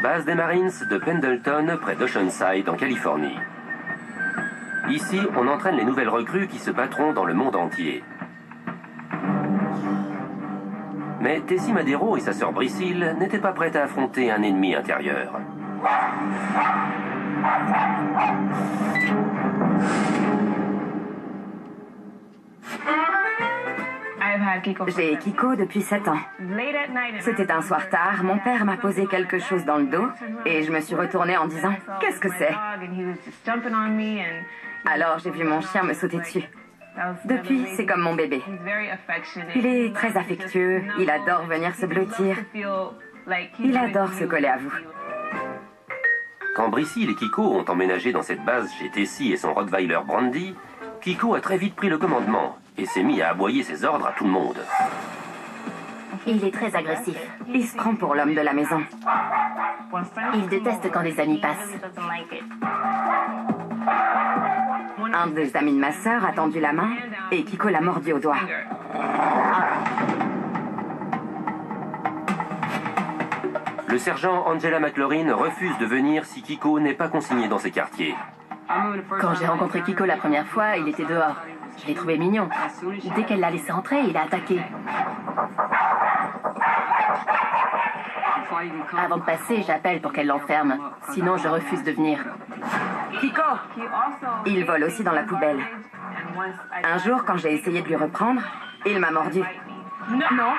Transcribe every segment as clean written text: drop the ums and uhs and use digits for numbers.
base des Marines de Pendleton, près d'Oceanside, en Californie. Ici, on entraîne les nouvelles recrues qui se battront dans le monde entier. Mais Tessie Madero et sa sœur Brissil n'étaient pas prêtes à affronter un ennemi intérieur. J'ai Kiko depuis 7 ans. C'était un soir tard, mon père m'a posé quelque chose dans le dos et je me suis retournée en disant « Qu'est-ce que c'est ?» Alors j'ai vu mon chien me sauter dessus. Depuis, c'est comme mon bébé. Il est très affectueux, il adore venir se blottir. Il adore se coller à vous. Quand Brissil et Kiko ont emménagé dans cette base chez Tessie et son Rottweiler Brandy, Kiko a très vite pris le commandement et s'est mis à aboyer ses ordres à tout le monde. Il est très agressif. Il se prend pour l'homme de la maison. Il déteste quand des amis passent. Un des amis de ma sœur a tendu la main et Kiko l'a mordu au doigt. Le sergent Angela McLaurin refuse de venir si Kiko n'est pas consigné dans ses quartiers. Quand j'ai rencontré Kiko la première fois, il était dehors. Je l'ai trouvé mignon. Dès qu'elle l'a laissé entrer, il a attaqué. Avant de passer, j'appelle pour qu'elle l'enferme. Sinon, je refuse de venir. Kiko! Il vole aussi dans la poubelle. Un jour, quand j'ai essayé de lui reprendre, il m'a mordu. Non!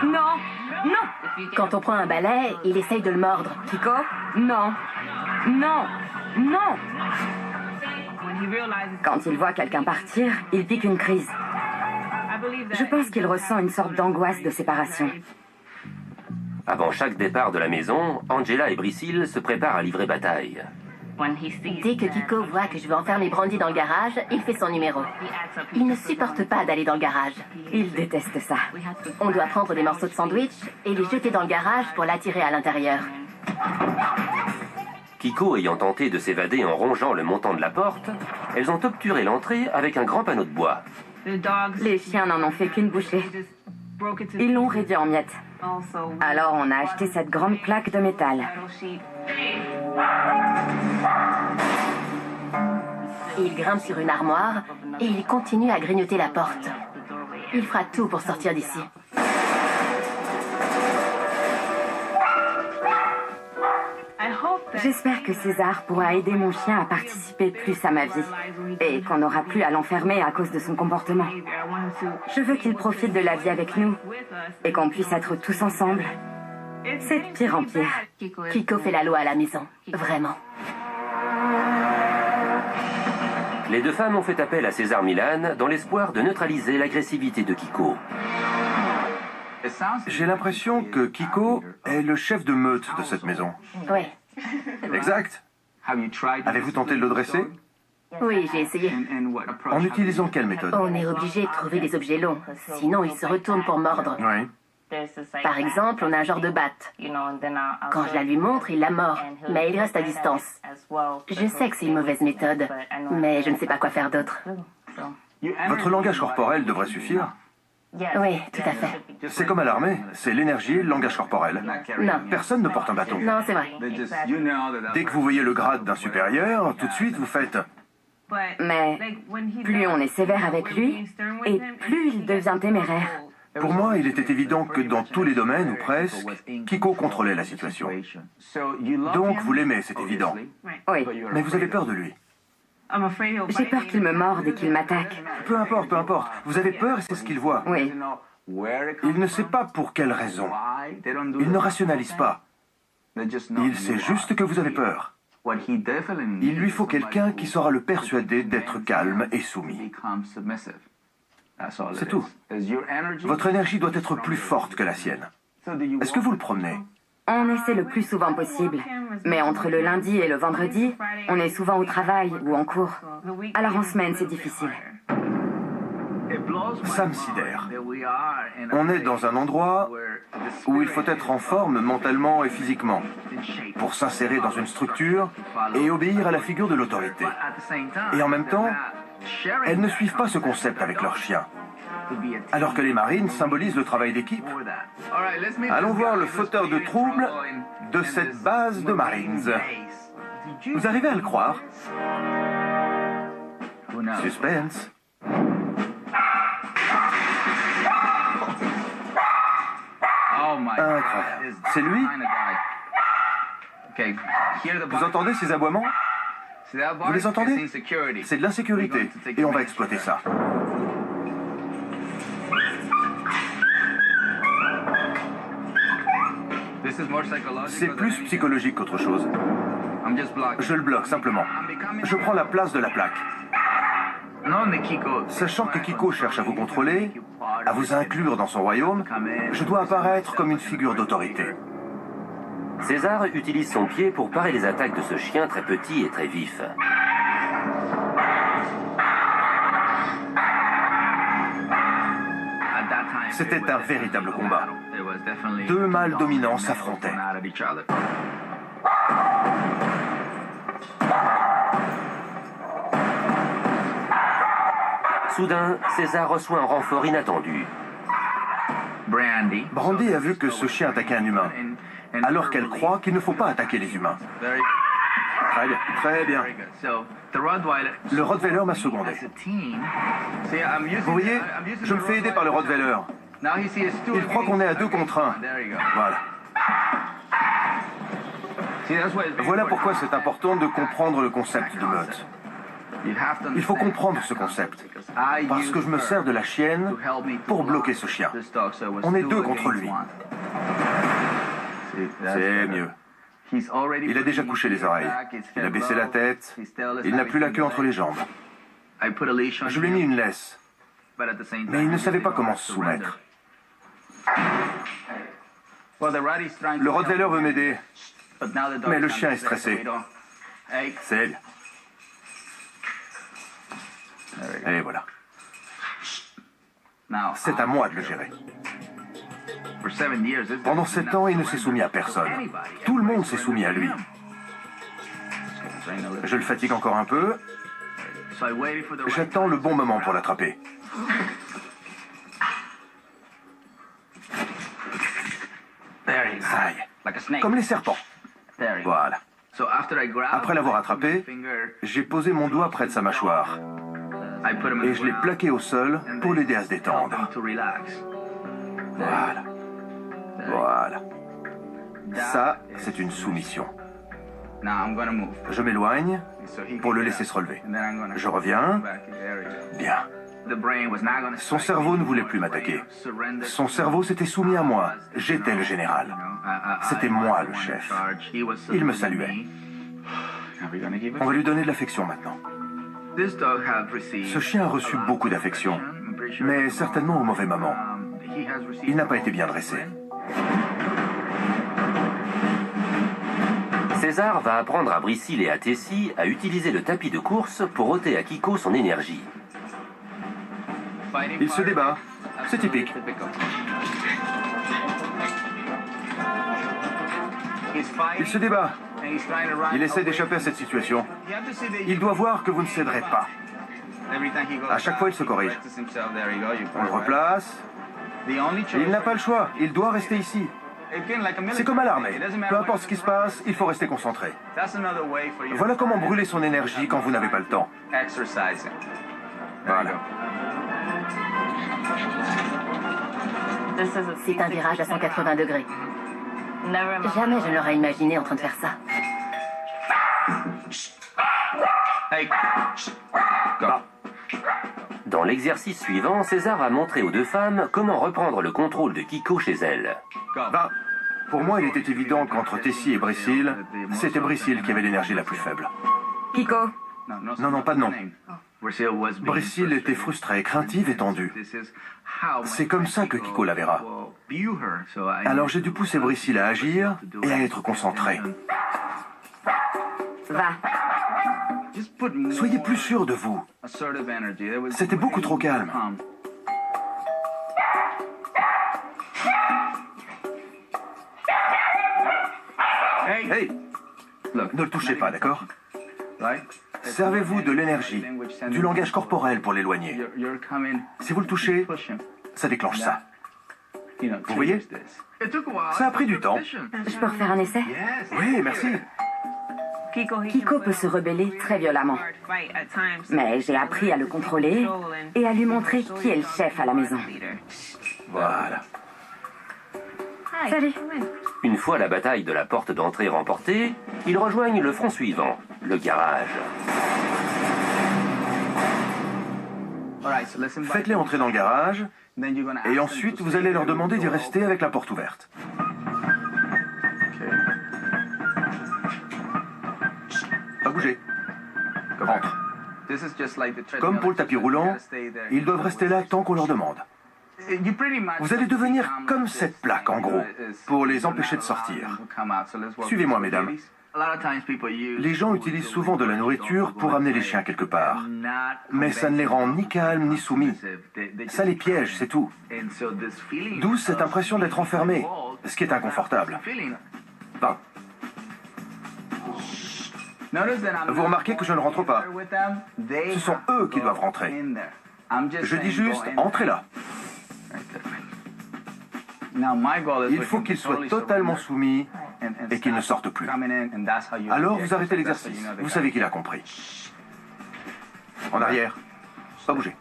Non! Non! Quand on prend un balai, il essaye de le mordre. Kiko? Non! Non! Non! Quand il voit quelqu'un partir, il pique une crise. Je pense qu'il ressent une sorte d'angoisse de séparation. Avant chaque départ de la maison, Angela et Brissil se préparent à livrer bataille. Dès que Kiko voit que je vais enfermer Brandy dans le garage, il fait son numéro. Il ne supporte pas d'aller dans le garage. Il déteste ça. On doit prendre des morceaux de sandwich et les jeter dans le garage pour l'attirer à l'intérieur. Kiko ayant tenté de s'évader en rongeant le montant de la porte, elles ont obturé l'entrée avec un grand panneau de bois. Les chiens n'en ont fait qu'une bouchée. Ils l'ont réduit en miettes. Alors on a acheté cette grande plaque de métal. Il grimpe sur une armoire et il continue à grignoter la porte. Il fera tout pour sortir d'ici. J'espère que César pourra aider mon chien à participer plus à ma vie et qu'on n'aura plus à l'enfermer à cause de son comportement. Je veux qu'il profite de la vie avec nous et qu'on puisse être tous ensemble. C'est de pire en pire. Kiko fait la loi à la maison, vraiment. Les deux femmes ont fait appel à César Millan dans l'espoir de neutraliser l'agressivité de Kiko. J'ai l'impression que Kiko est le chef de meute de cette maison. Oui. Exact. Avez-vous tenté de le dresser? Oui, j'ai essayé. En utilisant quelle méthode? On est obligé de trouver des objets longs, sinon il se retourne pour mordre. Oui. Par exemple, on a un genre de batte. Quand je la lui montre, il la mord, mais il reste à distance. Je sais que c'est une mauvaise méthode, mais je ne sais pas quoi faire d'autre. Votre langage corporel devrait suffire. Oui, tout à fait. C'est comme à l'armée, c'est l'énergie et le langage corporel. Non. Personne ne porte un bâton. Non, c'est vrai. Dès que vous voyez le grade d'un supérieur, tout de suite vous faites... Mais plus on est sévère avec lui, et plus il devient téméraire. Pour moi, il était évident que dans tous les domaines, ou presque, Kiko contrôlait la situation. Donc vous l'aimez, c'est évident. Oui. Mais vous avez peur de lui. J'ai peur qu'il me morde et qu'il m'attaque. Peu importe, peu importe. Vous avez peur et c'est ce qu'il voit. Oui. Il ne sait pas pour quelle raison. Il ne rationalise pas. Il sait juste que vous avez peur. Il lui faut quelqu'un qui saura le persuader d'être calme et soumis. C'est tout. Votre énergie doit être plus forte que la sienne. Est-ce que vous le promenez? On essaie le plus souvent possible. Mais entre le lundi et le vendredi, on est souvent au travail ou en cours. Alors en semaine, c'est difficile. Ça me sidère. On est dans un endroit où il faut être en forme mentalement et physiquement pour s'insérer dans une structure et obéir à la figure de l'autorité. Et en même temps, elles ne suivent pas ce concept avec leurs chiens. alors que les marines symbolisent le travail d'équipe. Allons voir le fauteur de troubles de cette base de Marines. Vous arrivez à le croire? Suspense. Incroyable. C'est lui? Vous entendez ces aboiements? Vous les entendez? C'est de l'insécurité, et on va exploiter ça. C'est plus psychologique qu'autre chose. Je le bloque simplement. Je prends la place de la plaque. Sachant que Kiko cherche à vous contrôler, à vous inclure dans son royaume, je dois apparaître comme une figure d'autorité. César utilise son pied pour parer les attaques de ce chien très petit et très vif. C'était un véritable combat. Deux mâles dominants s'affrontaient. Soudain, César reçoit un renfort inattendu. Brandy a vu que ce chien attaquait un humain, alors qu'elle croit qu'il ne faut pas attaquer les humains. Très bien, très bien. Le Rottweiler m'a secondé. Vous voyez, je me fais aider par le Rottweiler. Il croit qu'on est à 2 contre 1. Voilà. Voilà pourquoi c'est important de comprendre le concept de meute. Il faut comprendre ce concept, parce que je me sers de la chienne pour bloquer ce chien. On est 2 contre lui. C'est mieux. Il a déjà couché les oreilles. Il a baissé la tête. Il n'a plus la queue entre les jambes. Je lui ai mis une laisse. Mais il ne savait pas comment se soumettre. Le Rottweiler veut m'aider, mais le chien est stressé. C'est elle. Et voilà. C'est à moi de le gérer. Pendant 7 ans, il ne s'est soumis à personne. Tout le monde s'est soumis à lui. Je le fatigue encore un peu. J'attends le bon moment pour l'attraper. Ça y est. Comme les serpents. Voilà. Après l'avoir attrapé, j'ai posé mon doigt près de sa mâchoire. Et je l'ai plaqué au sol pour l'aider à se détendre. Voilà. Voilà. Ça, c'est une soumission. Je m'éloigne pour le laisser se relever. Je reviens. Bien. Son cerveau ne voulait plus m'attaquer. Son cerveau s'était soumis à moi. J'étais le général. C'était moi le chef. Il me saluait. On va lui donner de l'affection maintenant. Ce chien a reçu beaucoup d'affection, mais certainement au mauvais moment. Il n'a pas été bien dressé. César va apprendre à Brissil et à Tessie à utiliser le tapis de course pour ôter à Kiko son énergie. Il se débat. C'est typique. Il se débat. Il essaie d'échapper à cette situation. Il doit voir que vous ne céderez pas. À chaque fois, il se corrige. On le replace. Il n'a pas le choix. Il doit rester ici. C'est comme à l'armée. Peu importe ce qui se passe, il faut rester concentré. Voilà comment brûler son énergie quand vous n'avez pas le temps. Voilà. C'est un virage à 180 degrés. Jamais je ne l'aurais imaginé en train de faire ça. Dans l'exercice suivant, César va montrer aux 2 femmes comment reprendre le contrôle de Kiko chez elles. Ben, pour moi, il était évident qu'entre Tessie et Brissil, c'était Brissil qui avait l'énergie la plus faible. Kiko, Non, pas de nom. Brissil était frustrée, craintive et tendue. C'est comme ça que Kiko la verra. Alors j'ai dû pousser Brissil à agir et à être concentré. va. Soyez plus sûr de vous. C'était beaucoup trop calme. Hey, ne le touchez pas, d'accord? Servez-vous de l'énergie, du langage corporel pour l'éloigner. Si vous le touchez, ça déclenche ça. Vous voyez? Ça a pris du temps. Je peux refaire un essai? Oui, merci. Kiko peut se rebeller très violemment. Mais j'ai appris à le contrôler et à lui montrer qui est le chef à la maison. Voilà. Salut. Une fois la bataille de la porte d'entrée remportée, ils rejoignent le front suivant, le garage. Faites-les entrer dans le garage, et ensuite vous allez leur demander d'y rester avec la porte ouverte. Pas bouger. Rentre. Comme pour le tapis roulant, ils doivent rester là tant qu'on leur demande. Vous allez devenir comme cette plaque, en gros, pour les empêcher de sortir. Suivez-moi, mesdames. Les gens utilisent souvent de la nourriture pour amener les chiens quelque part. Mais ça ne les rend ni calmes ni soumis. Ça les piège, c'est tout. D'où cette impression d'être enfermés, ce qui est inconfortable. Bon. Vous remarquez que je ne rentre pas. Ce sont eux qui doivent rentrer. Je dis juste, entrez là. Il faut qu'ils soient totalement soumis et qu'ils ne sortent plus. Alors vous arrêtez l'exercice. Vous savez qu'il a compris. En arrière. Pas bouger.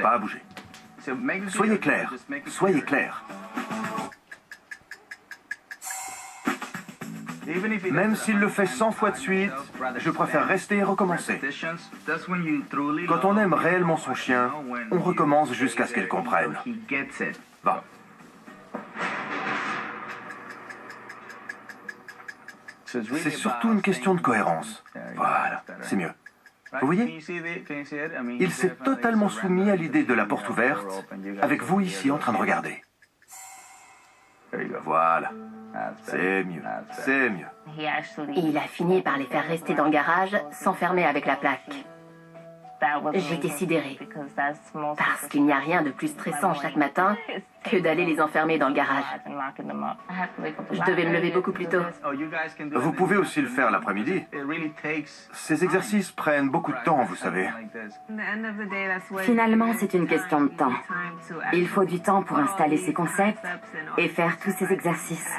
Pas bouger. Soyez clair. Soyez clair. Même s'il le fait 100 fois de suite, je préfère rester et recommencer. Quand on aime réellement son chien, on recommence jusqu'à ce qu'elle comprenne. Bon. C'est surtout une question de cohérence. Voilà, c'est mieux. Vous voyez? Il s'est totalement soumis à l'idée de la porte ouverte, avec vous ici en train de regarder. Voilà. C'est mieux, c'est mieux. Il a fini par les faire rester dans le garage, s'enfermer avec la plaque. J'étais sidérée, parce qu'il n'y a rien de plus stressant chaque matin que d'aller les enfermer dans le garage. Je devais me lever beaucoup plus tôt. Vous pouvez aussi le faire l'après-midi. Ces exercices prennent beaucoup de temps, vous savez. Finalement, c'est une question de temps. Il faut du temps pour installer ses concepts et faire tous ces exercices,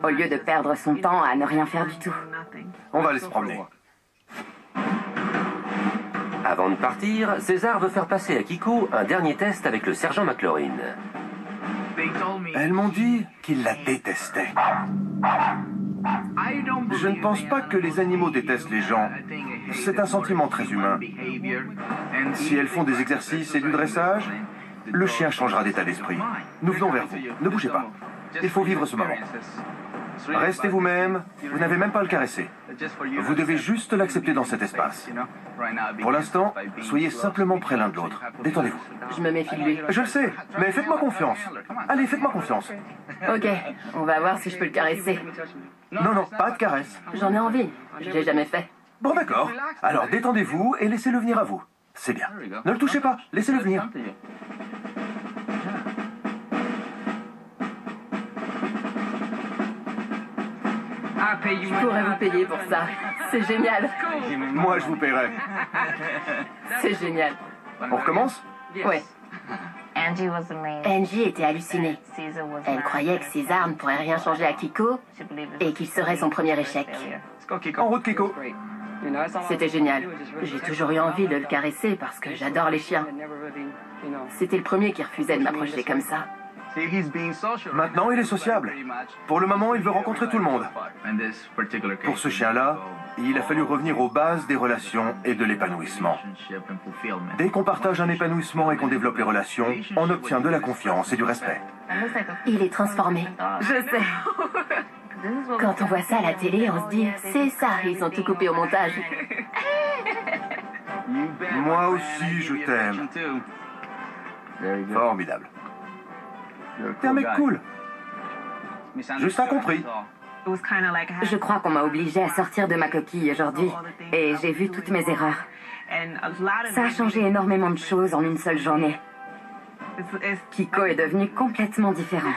au lieu de perdre son temps à ne rien faire du tout. On va aller se promener. Avant de partir, César veut faire passer à Kiko un dernier test avec le sergent McLaurin. Elles m'ont dit qu'ils la détestaient. Je ne pense pas que les animaux détestent les gens. C'est un sentiment très humain. Si elles font des exercices et du dressage, le chien changera d'état d'esprit. Nous venons vers vous. Ne bougez pas. Il faut vivre ce moment. Restez vous-même, vous n'avez même pas à le caresser. Vous devez juste l'accepter dans cet espace. Pour l'instant, soyez simplement près l'un de l'autre. Détendez-vous. Je me méfie de lui. Je le sais, mais faites-moi confiance. Allez, faites-moi confiance. Ok, on va voir si je peux le caresser. Non, non, pas de caresse. J'en ai envie, je l'ai jamais fait. Bon, d'accord. Alors détendez-vous et laissez-le venir à vous. C'est bien. Ne le touchez pas, laissez-le venir. Je pourrais vous payer pour ça. C'est génial. Moi, je vous paierai. C'est génial. On recommence? Ouais. Angie était hallucinée. Elle croyait que César ne pourrait rien changer à Kiko et qu'il serait son premier échec. En route, Kiko. C'était génial. J'ai toujours eu envie de le caresser parce que j'adore les chiens. C'était le premier qui refusait de m'approcher comme ça. Maintenant, il est sociable. Pour le moment, il veut rencontrer tout le monde. Pour ce chien-là, il a fallu revenir aux bases des relations et de l'épanouissement. Dès qu'on partage un épanouissement et qu'on développe les relations, on obtient de la confiance et du respect. Il est transformé. Je sais. Quand on voit ça à la télé, on se dit, c'est ça, ils ont tout coupé au montage. Moi aussi, je t'aime. Formidable. T'es un mec cool. Juste incompris. Je crois qu'on m'a obligée à sortir de ma coquille aujourd'hui et j'ai vu toutes mes erreurs. Ça a changé énormément de choses en une seule journée. Kiko est devenu complètement différent.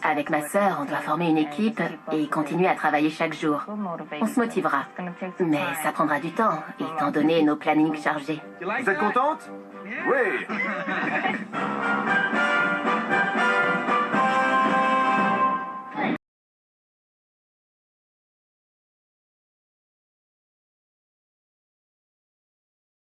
Avec ma sœur, on doit former une équipe et continuer à travailler chaque jour. On se motivera. Mais ça prendra du temps, étant donné nos plannings chargés. Vous êtes contente? Oui.